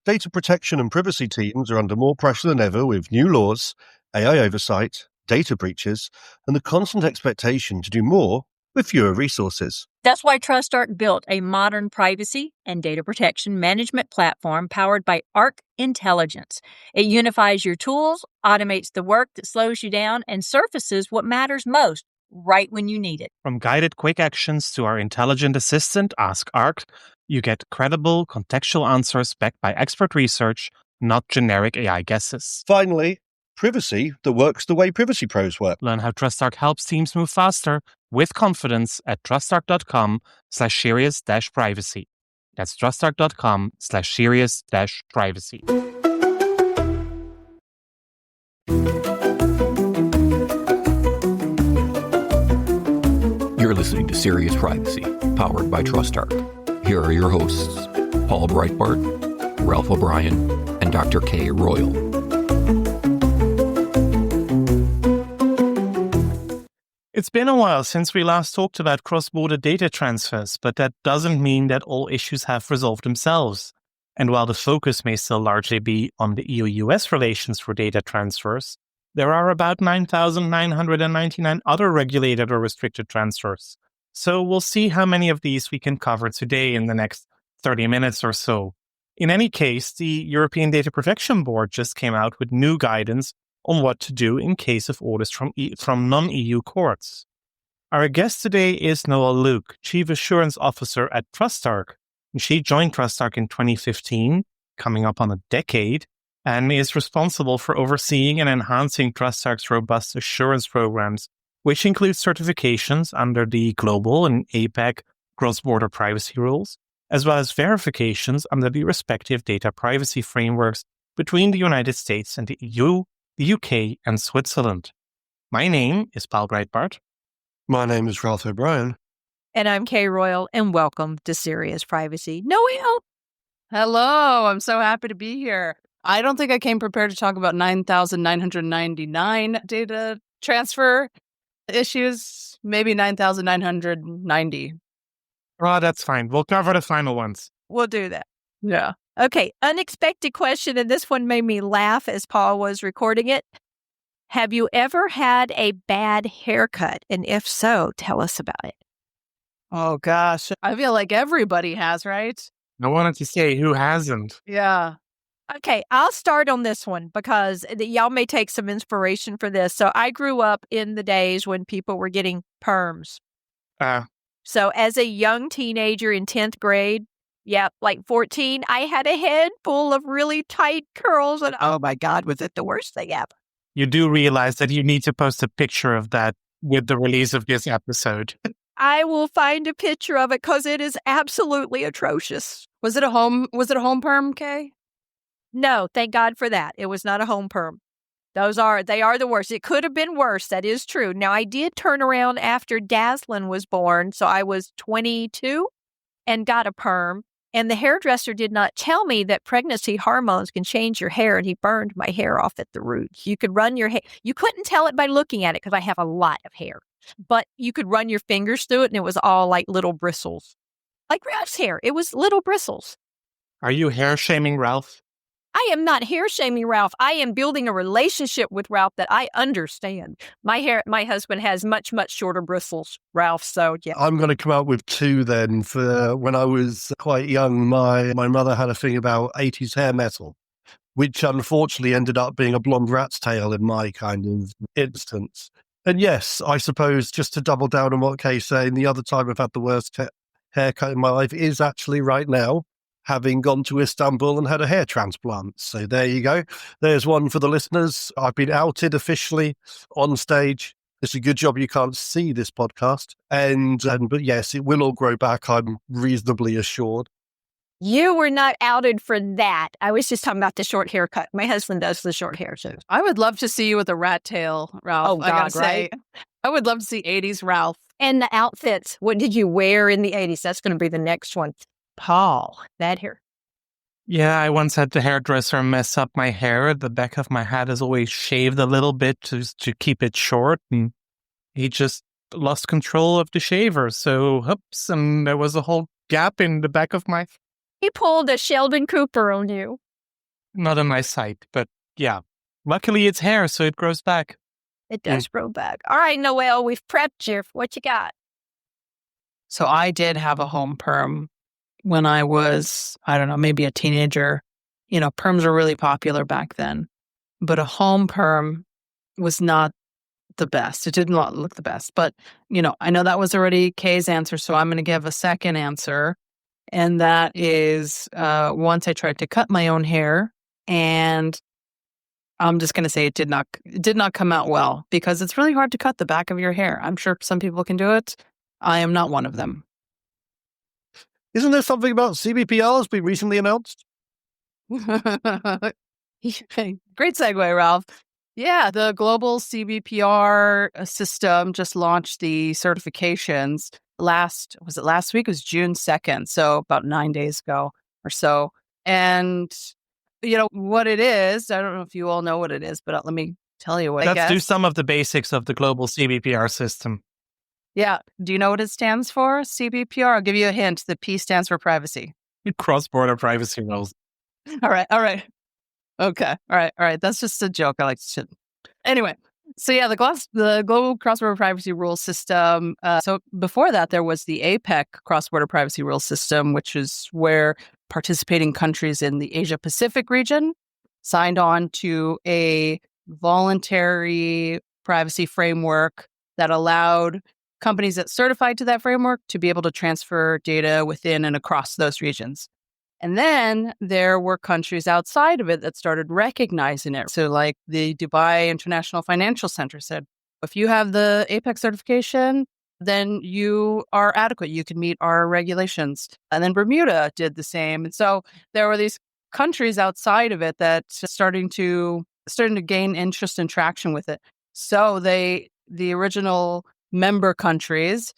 Data protection and privacy teams are under more pressure than ever with new laws, AI oversight, data breaches, and the constant expectation to do more with fewer resources. That's why TrustArc built a modern privacy and data protection management platform powered by Arc Intelligence. It unifies your tools, automates the work that slows you down, and surfaces what matters most right when you need it. From guided quick actions to our intelligent assistant, Ask Arc, you get credible, contextual answers backed by expert research, not generic AI guesses. Finally, privacy that works the way privacy pros work. Learn how TrustArc helps teams move faster with confidence at trustarc.com/serious-privacy. That's trustarc.com/serious-privacy. You're listening to Serious Privacy, powered by TrustArc. Here are your hosts, Paul Breitbart, Ralph O'Brien, and Dr. Kay Royal. It's been a while since we last talked about cross-border data transfers, but that doesn't mean that all issues have resolved themselves. And while the focus may still largely be on the EU-US relations for data transfers, there are about 9,999 other regulated or restricted transfers. So we'll see how many of these we can cover today in the next 30 minutes or so. In any case, the European Data Protection Board just came out with new guidance on what to do in case of orders from non-EU courts. Our guest today is Noël Luke, Chief Assurance Officer at TrustArc. She joined TrustArc in 2015, coming up on a decade, and is responsible for overseeing and enhancing TrustArc's robust assurance programs, which include certifications under the global and APAC cross-border privacy rules, as well as verifications under the respective data privacy frameworks between the United States and the EU, the UK, and Switzerland. My name is Paul Breitbart. My name is Ralph O'Brien. And I'm Kay Royal, and welcome to Serious Privacy. Noël! Hello, I'm so happy to be here. I don't think I came prepared to talk about 9,999 data transfer issues, maybe 9,990. Oh, that's fine. We'll cover the final ones. We'll do that. Yeah. Okay, unexpected question, and this one made me laugh as Paul was recording it. Have you ever had a bad haircut? And if so, tell us about it. Oh, gosh. I feel like everybody has, right? I wanted to say, who hasn't? Yeah. Okay, I'll start on this one because y'all may take some inspiration for this. So I grew up in the days when people were getting perms. So as a young teenager in 10th grade, like 14, I had a head full of really tight curls. And oh my God, was it the worst thing ever? You do realize that you need to post a picture of that with the release of this episode. I will find a picture of it because it is absolutely atrocious. Was it a home perm, Kay? No, thank God for that. It was not a home perm. They are the worst. It could have been worse. That is true. Now, I did turn around after Daslin was born. So I was 22 and got a perm. And the hairdresser did not tell me that pregnancy hormones can change your hair. And he burned my hair off at the roots. You could run your hair. You couldn't tell it by looking at it because I have a lot of hair. But you could run your fingers through it and it was all like little bristles. Like Ralph's hair. It was little bristles. Are you hair shaming Ralph? I am not hair shaming Ralph. I am building a relationship with Ralph that I understand. My husband has much, much shorter bristles, Ralph. So, yeah. I'm going to come out with two then. For when I was quite young, my mother had a thing about 80s hair metal, which unfortunately ended up being a blonde rat's tail in my kind of instance. And yes, I suppose just to double down on what Kay's saying, the other time I've had the worst haircut in my life is actually right now, having gone to Istanbul and had a hair transplant. So there you go. There's one for the listeners. I've been outed officially on stage. It's a good job you can't see this podcast. But yes, it will all grow back, I'm reasonably assured. You were not outed for that. I was just talking about the short haircut. My husband does the short hair too. I would love to see you with a rat tail, Ralph. Oh, God, I gotta say, right? I would love to see 80s Ralph. And the outfits. What did you wear in the 80s? That's going to be the next one. Paul, that hair. Yeah, I once had the hairdresser mess up my hair. The back of my head is always shaved a little bit to keep it short. And he just lost control of the shaver. So, oops, and there was a whole gap in the back of my... He pulled a Sheldon Cooper on you. not on my site, but yeah. Luckily, it's hair, so it grows back. It does grow back. All right, Noelle, we've prepped you. What you got? So I did have a home perm when I was, I don't know, maybe a teenager. Perms were really popular back then, but a home perm was not the best. It did not look the best, but I know that was already Kay's answer. So I'm going to give a second answer. And that is, once I tried to cut my own hair, and I'm just going to say it did not come out well, because it's really hard to cut the back of your hair. I'm sure some people can do it. I am not one of them. Isn't there something about CBPR has been recently announced? Great segue, Ralph. Yeah, the global CBPR system just launched the certifications last week? It was June 2nd, so about 9 days ago or so. And what it is, I don't know if you all know what it is, but let me tell you what it is. Let's do some of the basics of the global CBPR system. Yeah. Do you know what it stands for, CBPR? I'll give you a hint. The P stands for privacy. Cross-border privacy rules. All right. Okay. All right. That's just a joke. I like to. Anyway, so yeah, the global cross-border privacy rule system. So before that, there was the APEC cross-border privacy rule system, which is where participating countries in the Asia Pacific region signed on to a voluntary privacy framework that allowed companies that certified to that framework to be able to transfer data within and across those regions. And then there were countries outside of it that started recognizing it. So like the Dubai International Financial Center said, if you have the APEC certification, then you are adequate. You can meet our regulations. And then Bermuda did the same. And so there were these countries outside of it that starting to gain interest and traction with it. So the original member countries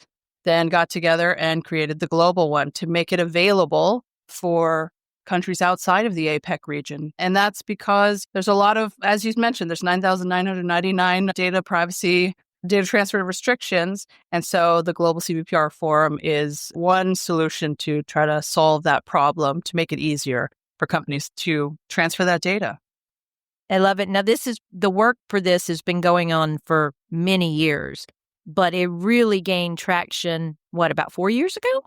then got together and created the global one to make it available for countries outside of the APEC region. And that's because there's a lot of, as you mentioned, there's 9,999 data transfer restrictions. And so the Global CBPR Forum is one solution to try to solve that problem, to make it easier for companies to transfer that data. I love it. Now, the work for this has been going on for many years, but it really gained traction, about 4 years ago?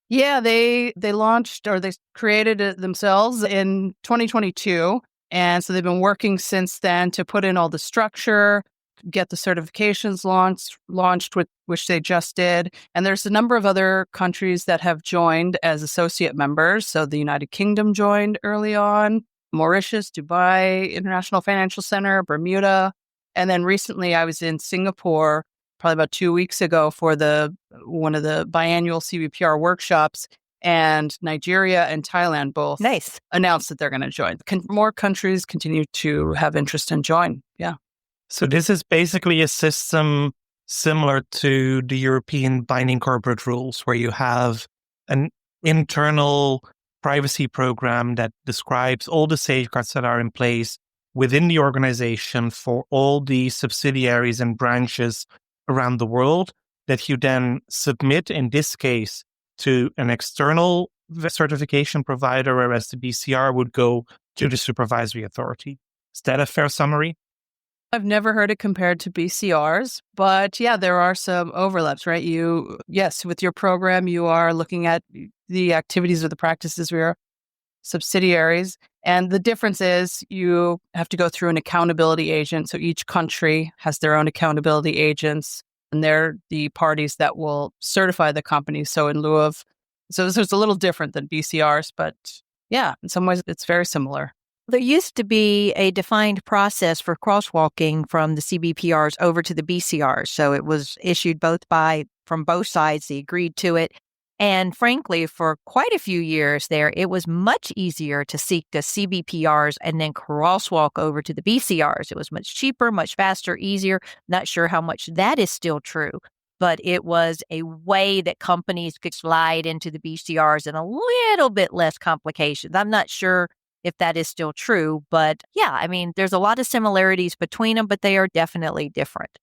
Yeah, they launched, or they created it themselves in 2022. And so they've been working since then to put in all the structure, get the certifications launched, which they just did. And there's a number of other countries that have joined as associate members. So the United Kingdom joined early on, Mauritius, Dubai International Financial Center, Bermuda. And then recently I was in Singapore probably about 2 weeks ago for one of the biannual CBPR workshops, and Nigeria and Thailand both announced that they're going to join. More countries continue to have interest and join. Yeah. So this is basically a system similar to the European binding corporate rules, where you have an internal privacy program that describes all the safeguards that are in place within the organization for all the subsidiaries and branches around the world, that you then submit, in this case, to an external certification provider, whereas the BCR would go to the supervisory authority. Is that a fair summary? I've never heard it compared to BCRs, but yeah, there are some overlaps, right? With your program, you are looking at the activities or the practices of your subsidiaries. And the difference is you have to go through an accountability agent. So each country has their own accountability agents, and they're the parties that will certify the company. So so it's a little different than BCRs, but yeah, in some ways it's very similar. There used to be a defined process for crosswalking from the CBPRs over to the BCRs. So it was issued from both sides. They agreed to it. And frankly, for quite a few years there, it was much easier to seek the CBPRs and then crosswalk over to the BCRs. It was much cheaper, much faster, easier. Not sure how much that is still true, but it was a way that companies could slide into the BCRs and a little bit less complications. I'm not sure if that is still true, but yeah, I mean, there's a lot of similarities between them, but they are definitely different.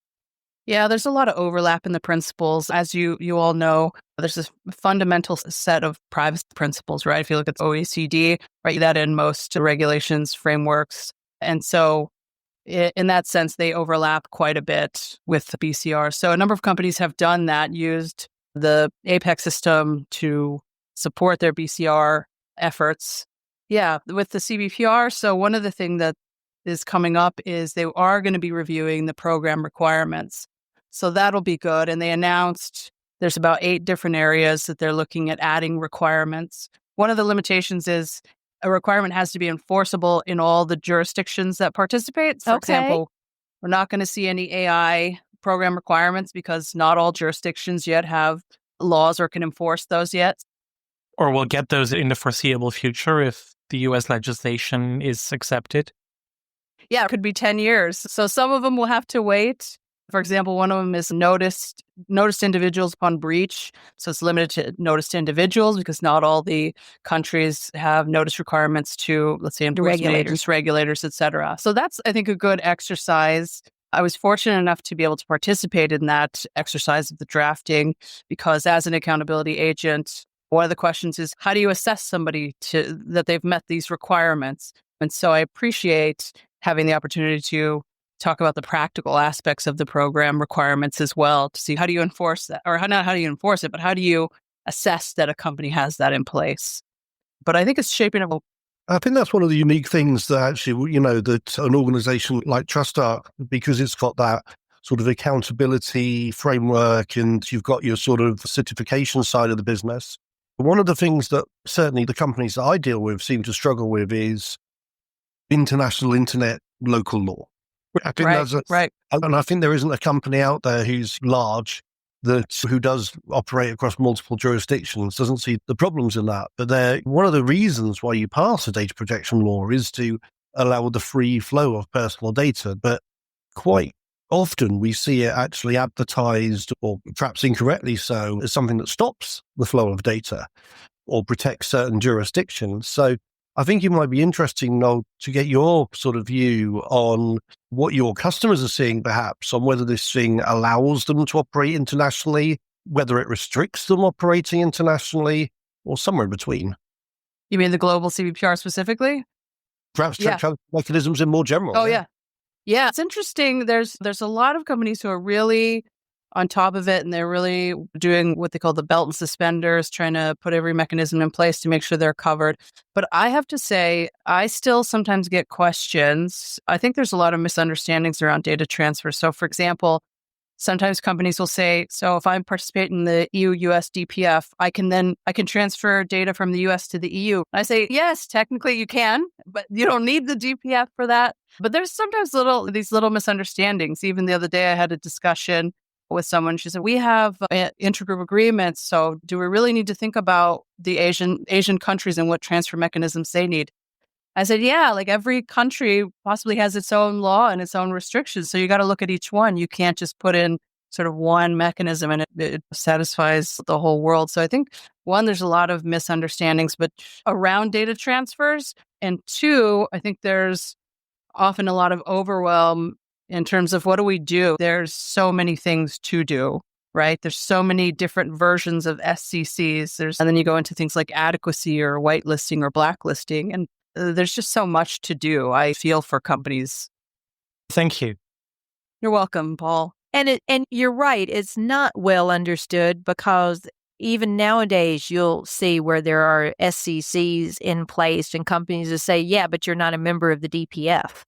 Yeah, there's a lot of overlap in the principles. As you all know, there's this fundamental set of privacy principles, right? If you look at the OECD, right, that in most regulations, frameworks. And so in that sense, they overlap quite a bit with the BCR. So a number of companies have done that, used the APEC system to support their BCR efforts. Yeah, with the CBPR. So one of the things that is coming up is they are going to be reviewing the program requirements. So that'll be good. And they announced there's about 8 different areas that they're looking at adding requirements. One of the limitations is a requirement has to be enforceable in all the jurisdictions that participate. For example, we're not going to see any AI program requirements because not all jurisdictions yet have laws or can enforce those yet. Or we'll get those in the foreseeable future if the US legislation is accepted. Yeah, it could be 10 years. So some of them will have to wait. For example, one of them is noticed individuals upon breach. So it's limited to noticed individuals because not all the countries have notice requirements to, let's say, enforcement agents, regulators, et cetera. So that's, I think, a good exercise. I was fortunate enough to be able to participate in that exercise of the drafting because as an accountability agent, one of the questions is, how do you assess somebody that they've met these requirements? And so I appreciate having the opportunity to talk about the practical aspects of the program requirements as well to see how do you enforce that, or not how do you enforce it, but how do you assess that a company has that in place? But I think it's shaping up. I think that's one of the unique things that actually, that an organization like TrustArc, because it's got that sort of accountability framework and you've got your sort of certification side of the business. One of the things that certainly the companies that I deal with seem to struggle with is international internet local law. I think right. And I think there isn't a company out there who's large who does operate across multiple jurisdictions, doesn't see the problems in that. But one of the reasons why you pass a data protection law is to allow the free flow of personal data. But quite often we see it actually advertised, or perhaps incorrectly so, as something that stops the flow of data or protects certain jurisdictions. So I think it might be interesting, Noel, to get your sort of view on what your customers are seeing, perhaps, on whether this thing allows them to operate internationally, whether it restricts them operating internationally, or somewhere in between. You mean the global CBPR specifically? Perhaps mechanisms in more general. Oh, yeah. Yeah, it's interesting. There's a lot of companies who are really on top of it, and they're really doing what they call the belt and suspenders, trying to put every mechanism in place to make sure they're covered. But I have to say, I still sometimes get questions. I think there's a lot of misunderstandings around data transfer. So, for example, sometimes companies will say, so if I participate in the EU-US DPF, I can transfer data from the US to the EU. I say, yes, technically you can, but you don't need the DPF for that. But there's sometimes these little misunderstandings. Even the other day, I had a discussion with someone. She said, we have intergroup agreements. So do we really need to think about the Asian countries and what transfer mechanisms they need? I said, yeah, like every country possibly has its own law and its own restrictions. So you got to look at each one. You can't just put in sort of one mechanism and it satisfies the whole world. So I think, one, there's a lot of misunderstandings, but around data transfers. And two, I think there's often a lot of overwhelm in terms of what do we do? There's so many things to do, right? There's so many different versions of SCCs. And then you go into things like adequacy or whitelisting or blacklisting. And there's just so much to do. I feel for companies. Thank you. You're welcome, Paul. And you're right. It's not well understood because even nowadays you'll see where there are SCCs in place and companies that say, yeah, but you're not a member of the DPF.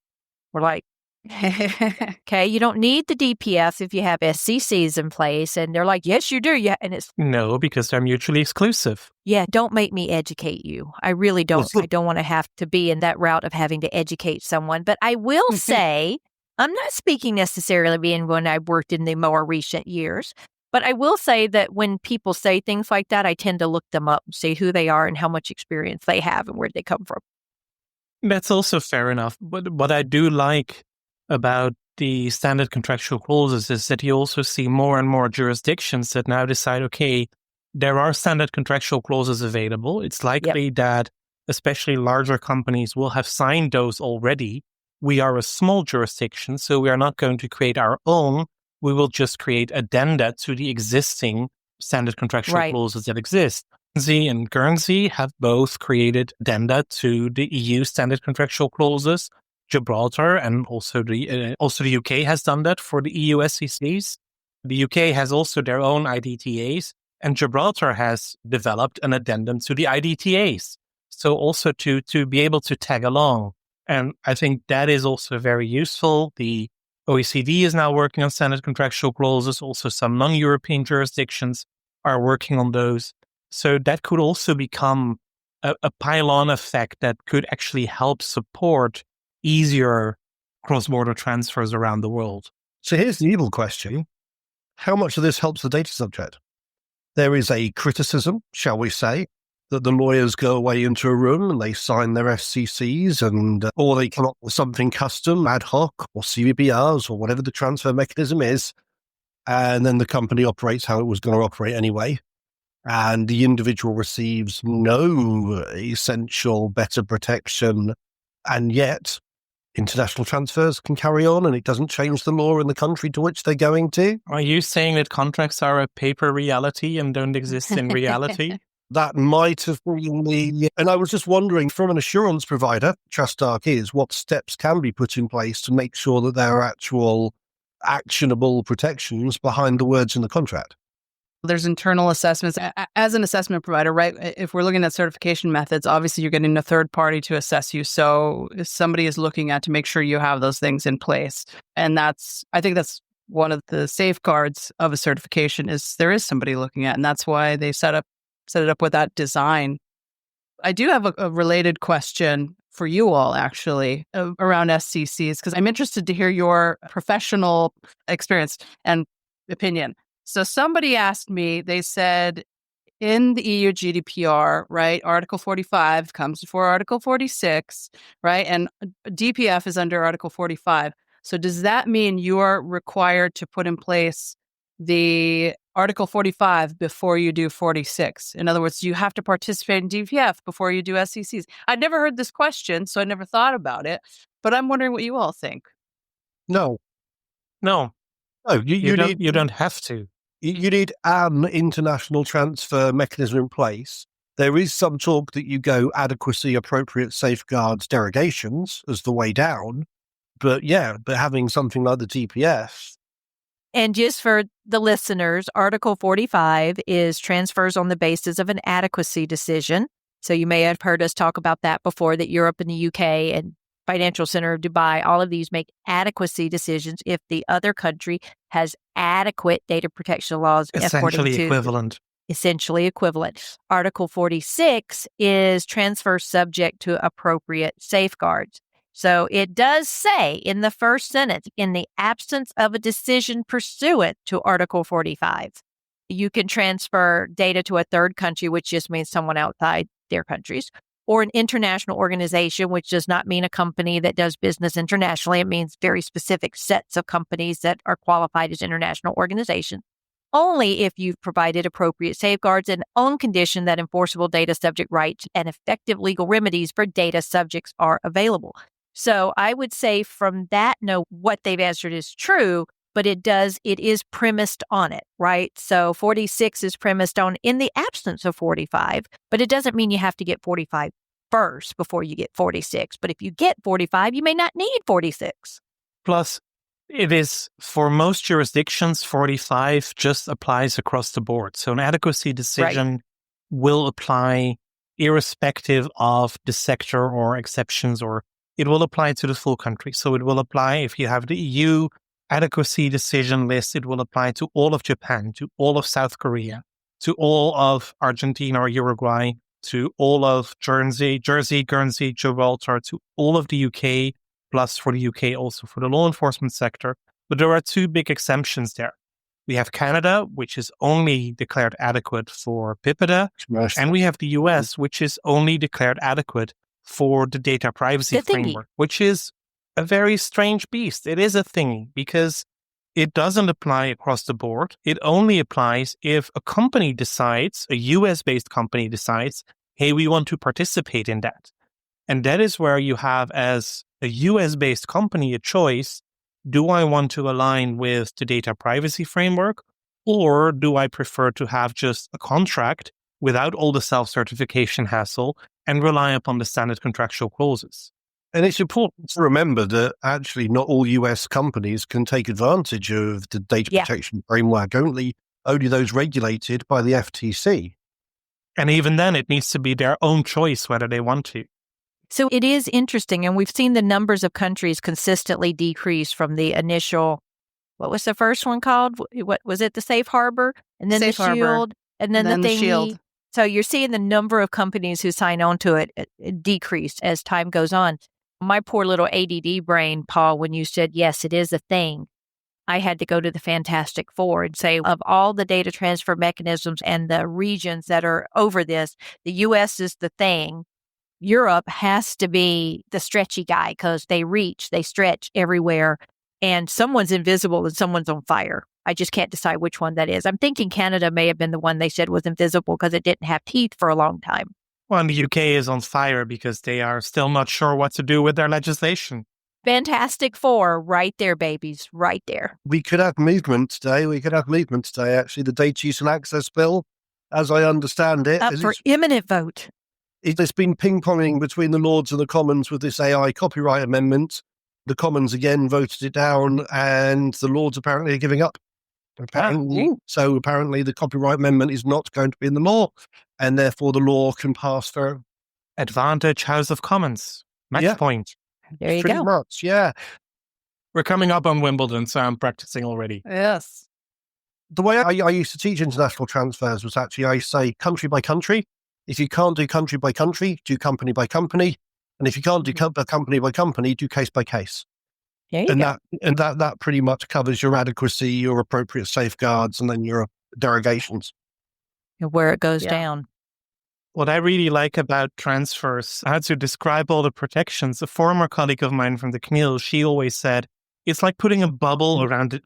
We're like, okay, you don't need the DPF if you have SCCs in place. And they're like, yes, you do. Yeah. And it's no, because they're mutually exclusive. Yeah. Don't make me educate you. I really don't. I don't want to have to be in that route of having to educate someone. But I will say, I'm not speaking necessarily being when I worked in the more recent years, but I will say that when people say things like that, I tend to look them up, see who they are and how much experience they have and where they come from. That's also fair enough. But what I do like about the standard contractual clauses is that you also see more and more jurisdictions that now decide, okay, there are standard contractual clauses available. It's likely that especially larger companies will have signed those already. We are a small jurisdiction, so we are not going to create our own. We will just create addenda to the existing standard contractual Right. clauses that exist. Guernsey and Guernsey have both created addenda to the EU standard contractual clauses. Gibraltar and also the UK has done that for the EU SCCs. The UK has also their own IDTAs, and Gibraltar has developed an addendum to the IDTAs. So also to be able to tag along. And I think that is also very useful. The OECD is now working on standard contractual clauses. Also, some non-European jurisdictions are working on those. So that could also become a pile-on effect that could actually help support easier cross-border transfers around the world. So here's the evil question. How much of this helps the data subject? There is a criticism, shall we say, that the lawyers go away into a room and they sign their FCCs or they come up with something custom, ad hoc, or CVBRs, or whatever the transfer mechanism is, and then the company operates how it was going to operate anyway, and the individual receives no essential better protection, and yet international transfers can carry on and it doesn't change the law in the country to which they're going to. Are you saying that contracts are a paper reality and don't exist in reality? That might have been the... And I was just wondering, from an assurance provider, TrustArc is, what steps can be put in place to make sure that there are actual actionable protections behind the words in the contract? There's internal assessments. As an assessment provider, right, if we're looking at certification methods, obviously you're getting a third party to assess you. So if somebody is looking at to make sure you have those things in place. And I think that's one of the safeguards of a certification is there is somebody looking at, and that's why they set it up with that design. I do have a related question for you all, actually, around SCCs, because I'm interested to hear your professional experience and opinion. So somebody asked me, they said, in the EU GDPR, right, Article 45 comes before Article 46, right, and DPF is under Article 45. So does that mean you are required to put in place the Article 45 before you do 46? In other words, you have to participate in DPF before you do SCCs. I'd never heard this question, so I never thought about it, but I'm wondering what you all think. No. No, you don't have to. You need an international transfer mechanism in place. There is some talk that you go adequacy, appropriate safeguards, derogations as the way down. But having something like the DPF. And just for the listeners, Article 45 is transfers on the basis of an adequacy decision. So you may have heard us talk about that before, that Europe and the UK and Financial Center of Dubai, all of these make adequacy decisions if the other country has adequate data protection laws. Essentially equivalent. Article 46 is transfer subject to appropriate safeguards. So it does say in the first sentence, in the absence of a decision pursuant to Article 45, you can transfer data to a third country, which just means someone outside their countries, or an international organization, which does not mean a company that does business internationally. It means very specific sets of companies that are qualified as international organizations, only if you've provided appropriate safeguards and on condition that enforceable data subject rights and effective legal remedies for data subjects are available. So I would say from that note, what they've answered is true, but it is premised on it, right? So 46 is premised on in the absence of 45, but it doesn't mean you have to get 45 first before you get 46. But if you get 45, you may not need 46. Plus, it is, for most jurisdictions, 45 just applies across the board. So an adequacy decision will apply irrespective of the sector or exceptions, or it will apply to the full country. So it will apply if you have the EU adequacy decision list, it will apply to all of Japan, to all of South Korea, to all of Argentina or Uruguay, to all of Jersey, Guernsey, Gibraltar, to all of the UK, plus for the UK also for the law enforcement sector. But there are two big exemptions there. We have Canada, which is only declared adequate for PIPEDA, and we have the US, which is only declared adequate for the data privacy framework, which is a very strange beast. It is a thing because it doesn't apply across the board. It only applies if a company decides, a US-based company decides, hey, we want to participate in that. And that is where you have, as a US-based company, a choice. do I want to align with the data privacy framework, or do I prefer to have just a contract without all the self-certification hassle and rely upon the standard contractual clauses? And it's important to remember that actually not all US companies can take advantage of the data protection framework, only those regulated by the FTC. And even then, it needs to be their own choice whether they want to. So it is interesting, and we've seen the numbers of countries consistently decrease from the initial, what was the first one called? What was it? The Safe Harbor, and then Safe the Harbor, Shield, and then the thingy. Shield. So you're seeing the number of companies who sign on to it decrease as time goes on. My poor little ADD brain, Paul, when you said, yes, it is a thing, I had to go to the Fantastic Four and say, of all the data transfer mechanisms and the regions that are over this, the U.S. is the thing. Europe has to be the stretchy guy because they stretch everywhere, and someone's invisible and someone's on fire. I just can't decide which one that is. I'm thinking Canada may have been the one they said was invisible because it didn't have teeth for a long time. Well, and the UK is on fire because they are still not sure what to do with their legislation. Fantastic Four, right there, babies, right there. We could have movement today. Actually, the Data Use and Access Bill, as I understand it. Up for imminent vote. There's been ping-ponging between the Lords and the Commons with this AI copyright amendment. The Commons again voted it down, and the Lords apparently are giving up. So apparently the copyright amendment is not going to be in the law, and therefore the law can pass through. Advantage House of Commons. Match point. There you Pretty go. much, yeah. We're coming up on Wimbledon, so I'm practicing already. Yes. The way I used to teach international transfers was actually I say country by country. If you can't do country by country, do company by company. And if you can't do company by company, do case by case. That pretty much covers your adequacy, your appropriate safeguards, and then your derogations. Where it goes down. What I really like about transfers, I had to describe all the protections. A former colleague of mine from the CNIL, she always said, it's like putting a bubble around it.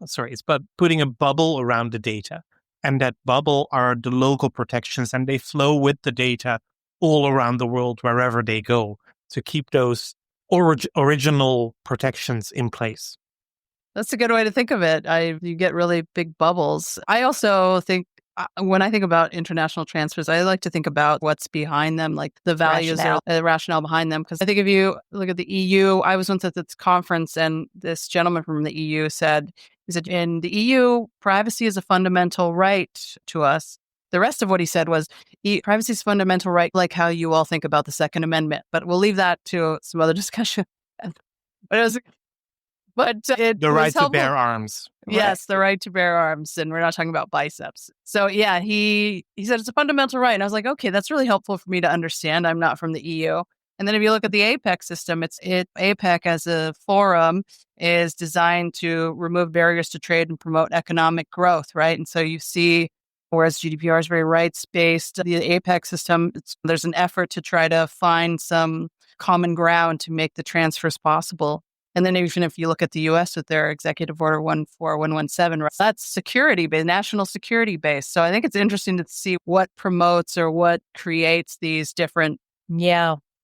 Putting a bubble around the data. And that bubble are the local protections, and they flow with the data all around the world, wherever they go, to keep those original protections in place. That's a good way to think of it. You get really big bubbles. I also think when I think about international transfers, I like to think about what's behind them, like the values or the rationale behind them. Because I think if you look at the EU, I was once at this conference and this gentleman from the EU said, in the EU, privacy is a fundamental right to us. The rest of what he said was, privacy is a fundamental right, like how you all think about the Second Amendment. But we'll leave that to some other discussion. The right to bear arms. Yes, the right to bear arms. And we're not talking about biceps. So yeah, he said it's a fundamental right. And I was like, okay, that's really helpful for me to understand. I'm not from the EU. And then if you look at the APEC system, APEC as a forum is designed to remove barriers to trade and promote economic growth, right? And so you see, whereas GDPR is very rights-based, the APEC system, there's an effort to try to find some common ground to make the transfers possible. And then even if you look at the U.S. with their Executive Order 14117, right, that's security-based, national security-based. So I think it's interesting to see what promotes or what creates these different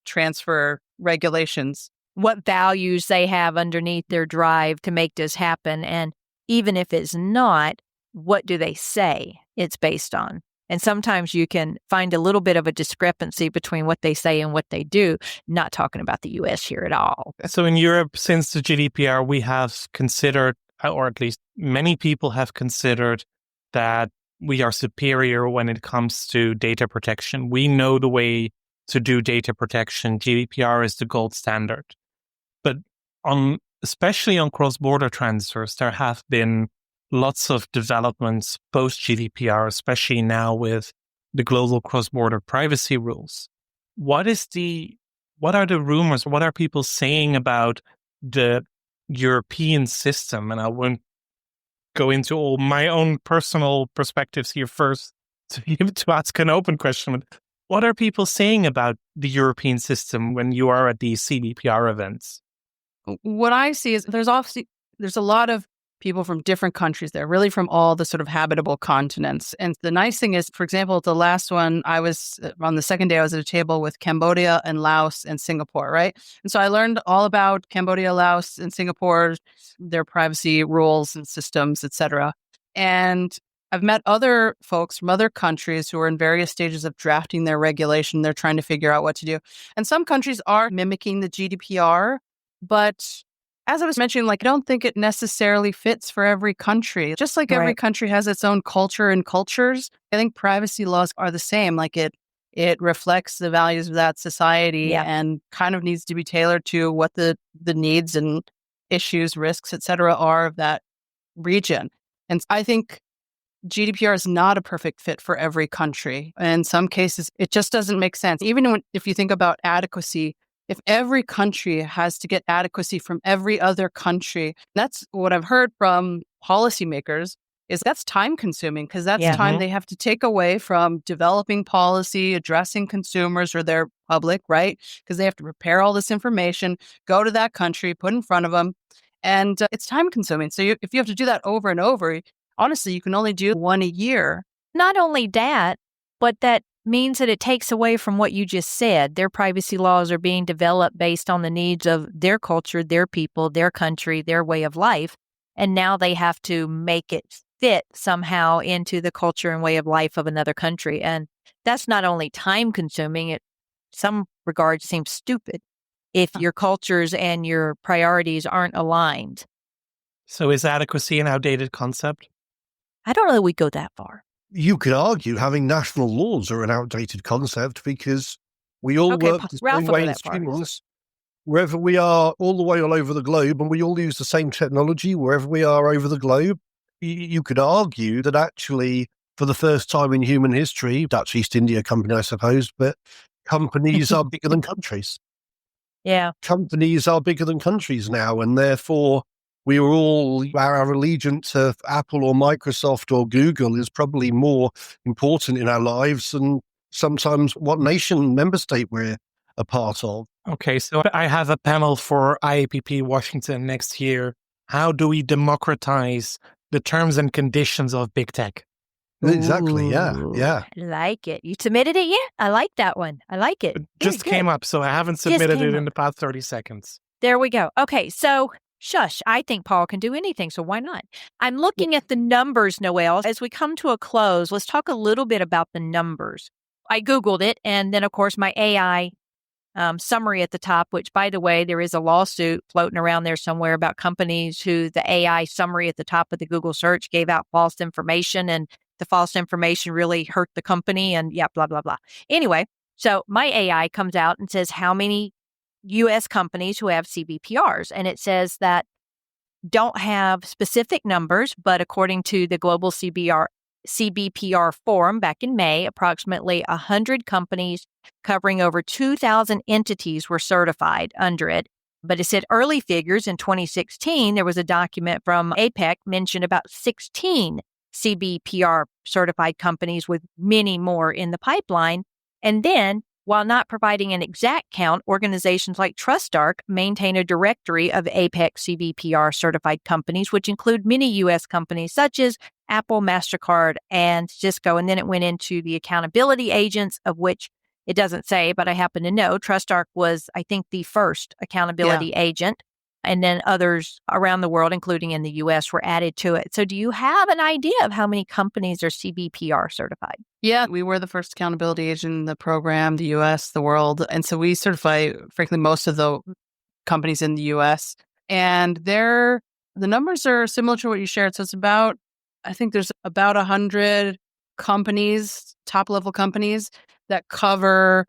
transfer regulations. What values they have underneath their drive to make this happen. And even if it's not, what do they say it's based on? And sometimes you can find a little bit of a discrepancy between what they say and what they do, not talking about the U.S. here at all. So in Europe, since the GDPR, we have considered, or at least many people have considered, that we are superior when it comes to data protection. We know the way to do data protection. GDPR is the gold standard. But especially on cross-border transfers, there have been lots of developments post-GDPR, especially now with the global cross-border privacy rules. What are the rumors? What are people saying about the European system? And I won't go into all my own personal perspectives here first to ask an open question. What are people saying about the European system when you are at these CDPR events? What I see is there's a lot of people from different countries there, really from all the sort of habitable continents. And the nice thing is, for example, the last one, I was on the second day, I was at a table with Cambodia and Laos and Singapore, right? And so I learned all about Cambodia, Laos, and Singapore, their privacy rules and systems, et cetera. And I've met other folks from other countries who are in various stages of drafting their regulation. They're trying to figure out what to do. And some countries are mimicking the GDPR, but as I was mentioning, I don't think it necessarily fits for every country. Just like every country has its own culture and cultures, I think privacy laws are the same. It reflects the values of that society and kind of needs to be tailored to what the needs and issues, risks, et cetera, are of that region. And I think GDPR is not a perfect fit for every country. In some cases, it just doesn't make sense. Even if you think about adequacy, if every country has to get adequacy from every other country, that's what I've heard from policymakers, is that's time consuming because that's time they have to take away from developing policy, addressing consumers or their public, right? Because they have to prepare all this information, go to that country, put in front of them. And it's time consuming. So if you have to do that over and over, honestly, you can only do one a year. Not only that, but that means that it takes away from what you just said. Their privacy laws are being developed based on the needs of their culture, their people, their country, their way of life. And now they have to make it fit somehow into the culture and way of life of another country. And that's not only time consuming, it some regards seems stupid if your cultures and your priorities aren't aligned. So is adequacy an outdated concept? I don't know that we go that far. You could argue having national laws are an outdated concept because we all work the same way in streamings wherever we are, all the way all over the globe, and we all use the same technology wherever we are over the globe. You could argue that actually, for the first time in human history, Dutch East India Company, I suppose, but companies are bigger than countries. Yeah. Companies are bigger than countries now, and therefore we are all, our allegiance to Apple or Microsoft or Google is probably more important in our lives than sometimes what nation, member state we're a part of. Okay, so I have a panel for IAPP Washington next year. How do we democratize the terms and conditions of big tech? Exactly, yeah. I like it. You submitted it yet? I like that one. I like it. It just came up, so I haven't submitted it in the past 30 seconds. There we go. Okay, so shush, I think Paul can do anything, so why not? I'm looking at the numbers, Noel. As we come to a close, let's talk a little bit about the numbers. I Googled it, and then, of course, my AI summary at the top, which, by the way, there is a lawsuit floating around there somewhere about companies who the AI summary at the top of the Google search gave out false information, and the false information really hurt the company, and blah, blah, blah. Anyway, so my AI comes out and says how many U.S. companies who have CBPRs, and it says that don't have specific numbers, but according to the Global CBPR Forum back in May, approximately 100 companies covering over 2,000 entities were certified under it. But it said early figures in 2016, there was a document from APEC mentioned about 16 CBPR certified companies with many more in the pipeline. And then, while not providing an exact count, organizations like TrustArc maintain a directory of APEC CBPR certified companies, which include many U.S. companies such as Apple, MasterCard, and Cisco. And then it went into the accountability agents, of which it doesn't say, but I happen to know TrustArc was, I think, the first accountability agent. And then others around the world, including in the U.S., were added to it. So do you have an idea of how many companies are CBPR certified? Yeah, we were the first accountability agent in the program, the U.S., the world. And so we certify, frankly, most of the companies in the U.S. And the numbers are similar to what you shared. So it's about, I think there's about 100 companies, top-level companies that cover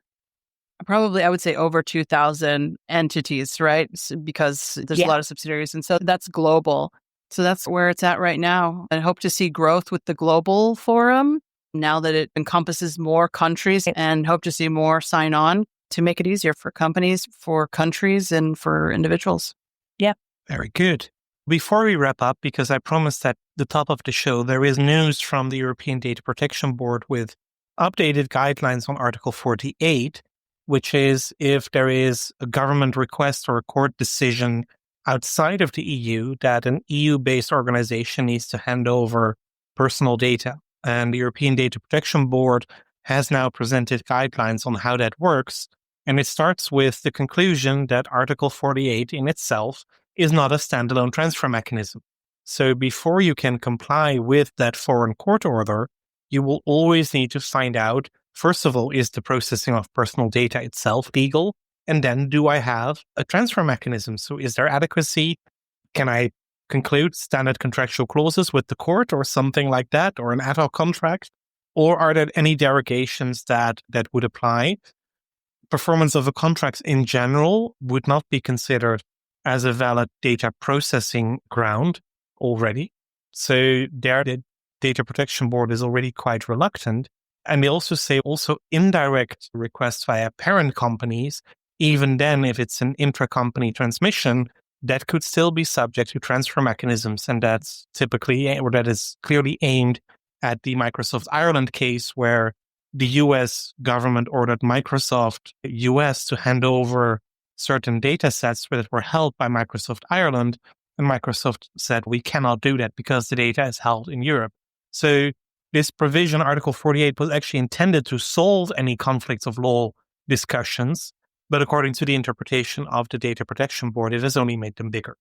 probably, I would say, over 2,000 entities, right? Because there's a lot of subsidiaries. And so that's global. So that's where it's at right now. I hope to see growth with the global forum now that it encompasses more countries, and hope to see more sign on to make it easier for companies, for countries, and for individuals. Yeah. Very good. Before we wrap up, because I promised at the top of the show, there is news from the European Data Protection Board with updated guidelines on Article 48, which is if there is a government request or a court decision outside of the EU that an EU-based organization needs to hand over personal data. And the European Data Protection Board has now presented guidelines on how that works. And it starts with the conclusion that Article 48 in itself is not a standalone transfer mechanism. So before you can comply with that foreign court order, you will always need to find out, first of all, is the processing of personal data itself legal? And then do I have a transfer mechanism? So is there adequacy? Can I conclude standard contractual clauses with the court or something like that, or an ad hoc contract? Or are there any derogations that would apply? Performance of a contract in general would not be considered as a valid data processing ground already. So there, the Data Protection Board is already quite reluctant. And they also say indirect requests via parent companies, even then if it's an intra-company transmission, that could still be subject to transfer mechanisms. And that's typically, or that is clearly aimed at the Microsoft Ireland case, where the US government ordered Microsoft US to hand over certain data sets that were held by Microsoft Ireland. And Microsoft said, we cannot do that because the data is held in Europe. So this provision, Article 48, was actually intended to solve any conflicts of law discussions. But according to the interpretation of the Data Protection Board, it has only made them bigger.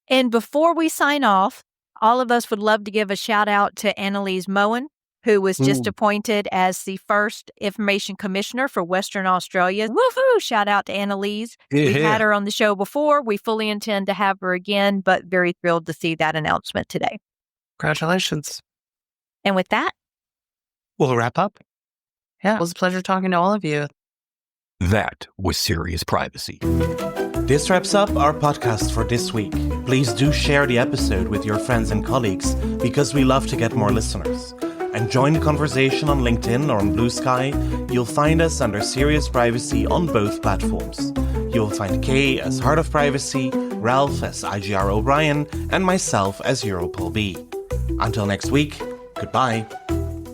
And before we sign off, all of us would love to give a shout out to Annalise Moen, who was just appointed as the first Information Commissioner for Western Australia. Woohoo! Shout out to Annalise. Yeah. We've had her on the show before. We fully intend to have her again, but very thrilled to see that announcement today. Congratulations. And with that, We'll wrap up. Yeah, it was a pleasure talking to all of you. That was Serious Privacy. This wraps up our podcast for this week. Please do share the episode with your friends and colleagues because we love to get more listeners. And join the conversation on LinkedIn or on Blue Sky. You'll find us under Serious Privacy on both platforms. You'll find Kay as Heart of Privacy, Ralph as IGR O'Brien, and myself as Europol B. Until next week, goodbye.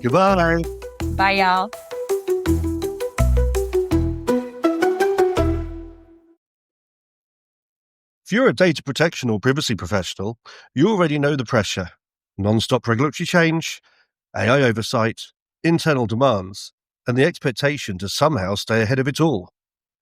Goodbye. bye, y'all. If you're a data protection or privacy professional, you already know the pressure. Non-stop regulatory change, AI oversight, internal demands, and the expectation to somehow stay ahead of it all.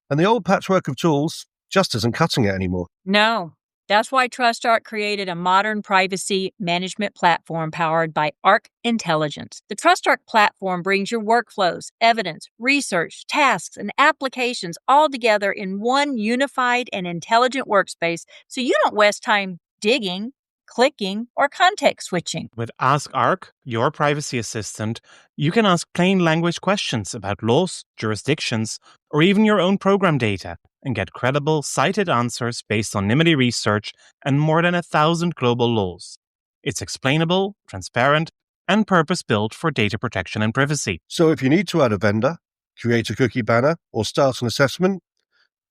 And the old patchwork of tools just isn't cutting it anymore. No. That's why TrustArc created a modern privacy management platform powered by Arc Intelligence. The TrustArc platform brings your workflows, evidence, research, tasks, and applications all together in one unified and intelligent workspace so you don't waste time digging, clicking, or context switching. With Ask Arc, your privacy assistant, you can ask plain language questions about laws, jurisdictions, or even your own program data and get credible, cited answers based on NIMD research and more than 1,000 global laws. It's explainable, transparent, and purpose-built for data protection and privacy. So if you need to add a vendor, create a cookie banner, or start an assessment,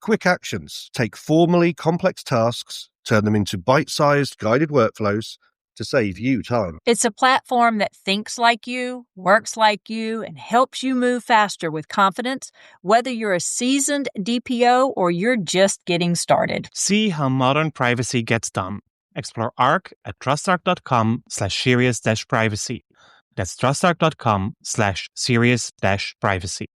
quick actions take formally complex tasks, turn them into bite-sized guided workflows to save you time. It's a platform that thinks like you, works like you, and helps you move faster with confidence, whether you're a seasoned DPO or you're just getting started. See how modern privacy gets done. Explore Arc at trustarc.com/serious-privacy. That's trustarc.com/serious-privacy.